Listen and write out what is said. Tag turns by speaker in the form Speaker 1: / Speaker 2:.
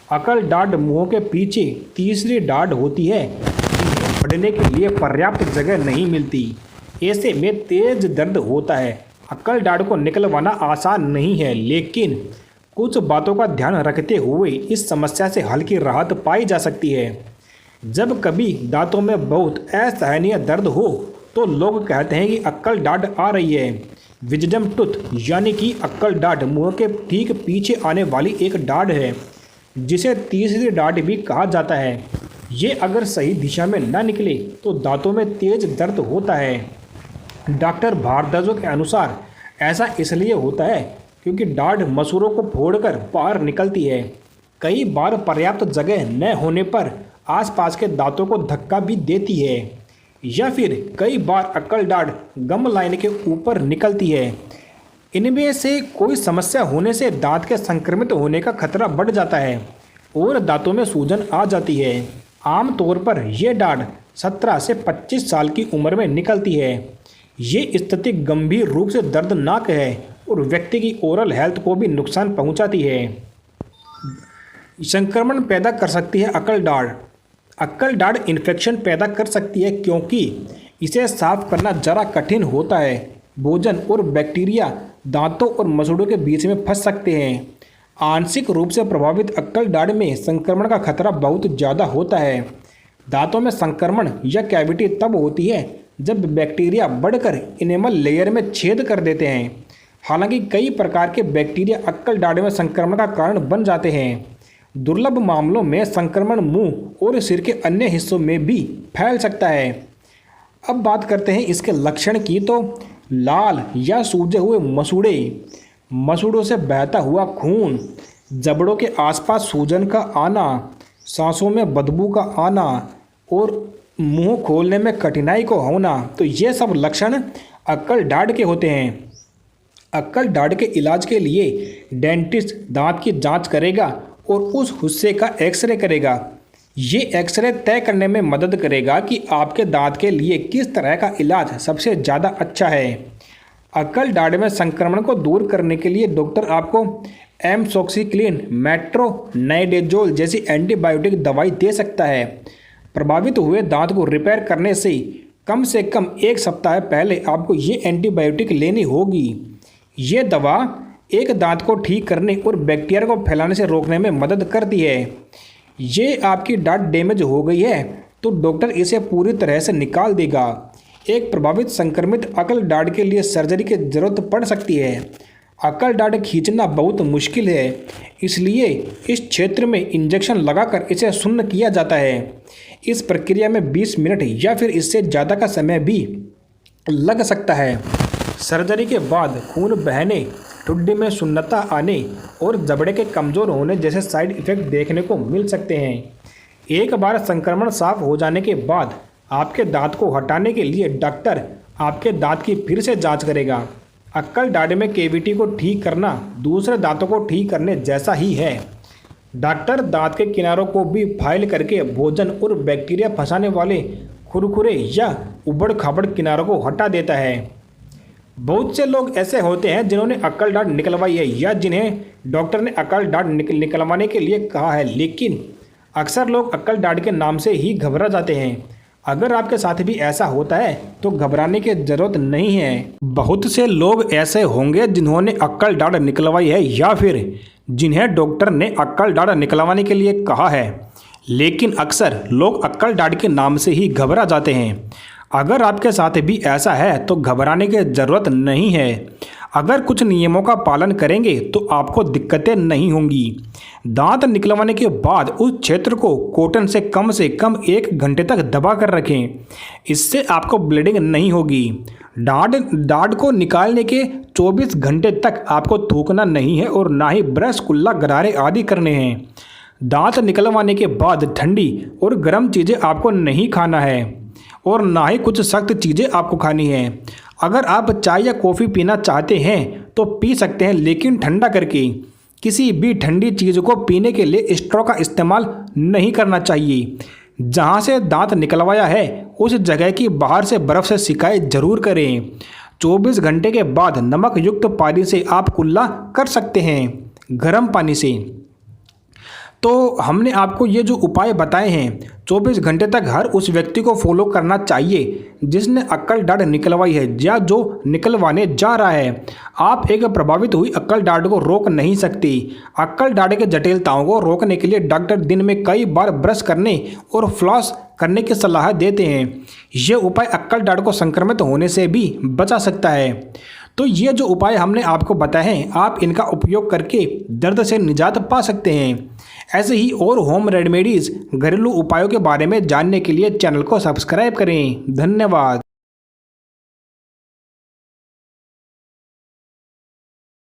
Speaker 1: अकल दाढ़ मुंह के पीछे तीसरी दाढ़ होती है जिन्हें बढ़ने के लिए पर्याप्त जगह नहीं मिलती। ऐसे में तेज दर्द होता है। अकल दाढ़ को निकलवाना आसान नहीं है, लेकिन कुछ बातों का ध्यान रखते हुए इस समस्या से हल्की राहत पाई जा सकती है। जब कभी दांतों में बहुत असहनीय दर्द हो तो लोग कहते हैं कि अक्कल दाढ़ आ रही है। विजडम टूथ यानी कि अक्कल दाढ़ मुंह के ठीक पीछे आने वाली एक दाढ़ है जिसे तीसरी दाढ़ भी कहा जाता है। ये अगर सही दिशा में न निकले तो दांतों में तेज दर्द होता है। डॉक्टर भारद्वाज के अनुसार ऐसा इसलिए होता है क्योंकि दाढ़ मसूड़ों को फोड़कर बाहर निकलती है। कई बार पर्याप्त जगह न होने पर आसपास के दांतों को धक्का भी देती है, या फिर कई बार अक्कल दाढ़ गम लाइन के ऊपर निकलती है। इनमें से कोई समस्या होने से दांत के संक्रमित होने का खतरा बढ़ जाता है और दांतों में सूजन आ जाती है। आमतौर पर यह दाढ़ 17 से 25 साल की उम्र में निकलती है। ये स्थिति गंभीर रूप से दर्दनाक है और व्यक्ति की ओरल हेल्थ को भी नुकसान पहुंचाती है। संक्रमण पैदा कर सकती है अक्कल दाढ़। अक्कल दाढ़ इन्फेक्शन पैदा कर सकती है क्योंकि इसे साफ करना जरा कठिन होता है। भोजन और बैक्टीरिया दांतों और मसूड़ों के बीच में फंस सकते हैं। आंशिक रूप से प्रभावित अक्कल दाढ़ में संक्रमण का खतरा बहुत ज़्यादा होता है। दांतों में संक्रमण या कैविटी तब होती है जब बैक्टीरिया बढ़कर इनेमल लेयर में छेद कर देते हैं। हालांकि कई प्रकार के बैक्टीरिया अक्कल दाढ़ में संक्रमण का कारण बन जाते हैं। दुर्लभ मामलों में संक्रमण मुंह और सिर के अन्य हिस्सों में भी फैल सकता है। अब बात करते हैं इसके लक्षण की। तो लाल या सूजे हुए मसूड़े, मसूड़ों से बहता हुआ खून, जबड़ों के आसपास सूजन का आना, सांसों में बदबू का आना और मुंह खोलने में कठिनाई को होना, तो ये सब लक्षण अक्कल दाढ़ के होते हैं। अक्कल दाढ़ के इलाज के लिए डेंटिस्ट दांत की जांच करेगा और उस हिस्से का एक्सरे करेगा। ये एक्सरे तय करने में मदद करेगा कि आपके दांत के लिए किस तरह का इलाज सबसे ज़्यादा अच्छा है। अक्कल दाढ़ में संक्रमण को दूर करने के लिए डॉक्टर आपको एमसॉक्सिक्लिन, मेट्रोनाइडेजोल जैसी एंटीबायोटिक दवाई दे सकता है। प्रभावित हुए दांत को रिपेयर करने से कम 1 सप्ताह पहले आपको ये एंटीबायोटिक लेनी होगी। ये दवा एक दांत को ठीक करने और बैक्टीरिया को फैलाने से रोकने में मदद करती है। ये आपकी दाढ़ डैमेज हो गई है तो डॉक्टर इसे पूरी तरह से निकाल देगा। एक प्रभावित संक्रमित अक्कल दाढ़ के लिए सर्जरी की जरूरत पड़ सकती है। अक्कल दाढ़ खींचना बहुत मुश्किल है, इसलिए इस क्षेत्र में इंजेक्शन लगाकर इसे शून्य किया जाता है। इस प्रक्रिया में 20 मिनट या फिर इससे ज़्यादा का समय भी लग सकता है। सर्जरी के बाद खून बहने, ठुड्डी में शून्यता आने और जबड़े के कमज़ोर होने जैसे साइड इफ़ेक्ट देखने को मिल सकते हैं। एक बार संक्रमण साफ हो जाने के बाद आपके दांत को हटाने के लिए डॉक्टर आपके दांत की फिर से जांच करेगा। अक्कल दाढ़ में कैविटी को ठीक करना दूसरे दांतों को ठीक करने जैसा ही है। डॉक्टर दांत के किनारों को भी फाइल करके भोजन और बैक्टीरिया फंसाने वाले खुरखुरे या उबड़ खाबड़ किनारों को हटा देता है। बहुत से लोग ऐसे होते हैं जिन्होंने अक्कल दाढ़ निकलवाई है या जिन्हें डॉक्टर ने अक्कल दाढ़ निकलवाने के लिए कहा है, लेकिन अक्सर लोग अक्कल दाढ़ के नाम से ही घबरा जाते हैं। अगर आपके साथ भी ऐसा होता है तो घबराने की ज़रूरत नहीं है। बहुत से लोग ऐसे होंगे जिन्होंने अक्कल दाढ़ निकलवाई है या फिर जिन्हें डॉक्टर ने अक्कल दाढ़ निकलवाने के लिए कहा है, लेकिन अक्सर लोग अक्कल दाढ़ के नाम से ही घबरा जाते हैं। अगर आपके साथ भी ऐसा है तो घबराने की ज़रूरत नहीं है। अगर कुछ नियमों का पालन करेंगे तो आपको दिक्कतें नहीं होंगी। दांत निकलवाने के बाद उस क्षेत्र को कॉटन से कम 1 घंटे तक दबा कर रखें। इससे आपको ब्लीडिंग नहीं होगी। दाढ़ को निकालने के 24 घंटे तक आपको थूकना नहीं है और ना ही ब्रश, कुल्ला, गरारे आदि करने हैं। दांत निकलवाने के बाद ठंडी और गर्म चीज़ें आपको नहीं खाना है और ना ही कुछ सख्त चीज़ें आपको खानी है। अगर आप चाय या कॉफ़ी पीना चाहते हैं तो पी सकते हैं, लेकिन ठंडा करके। किसी भी ठंडी चीज़ को पीने के लिए स्ट्रॉ का इस्तेमाल नहीं करना चाहिए। जहां से दांत निकलवाया है उस जगह की बाहर से बर्फ़ से सिकाई जरूर करें। 24 घंटे के बाद नमक युक्त पानी से आप कुल्ला कर सकते हैं, गर्म पानी से। तो हमने आपको ये जो उपाय बताए हैं 24 घंटे तक हर उस व्यक्ति को फॉलो करना चाहिए जिसने अक्कल दाढ़ निकलवाई है या जो निकलवाने जा रहा है। आप एक प्रभावित हुई अक्कल दाढ़ को रोक नहीं सकती। अक्कल दाढ़ के जटिलताओं को रोकने के लिए डॉक्टर दिन में कई बार ब्रश करने और फ्लॉस करने की सलाह देते हैं। ये उपाय अक्कल दाढ़ को संक्रमित होने से भी बचा सकता है। तो ये जो उपाय हमने आपको बताए हैं आप इनका उपयोग करके दर्द से निजात पा सकते हैं। ऐसे ही और होम रेमेडीज़ घरेलू उपायों के बारे में जानने के लिए चैनल को सब्सक्राइब करें। धन्यवाद।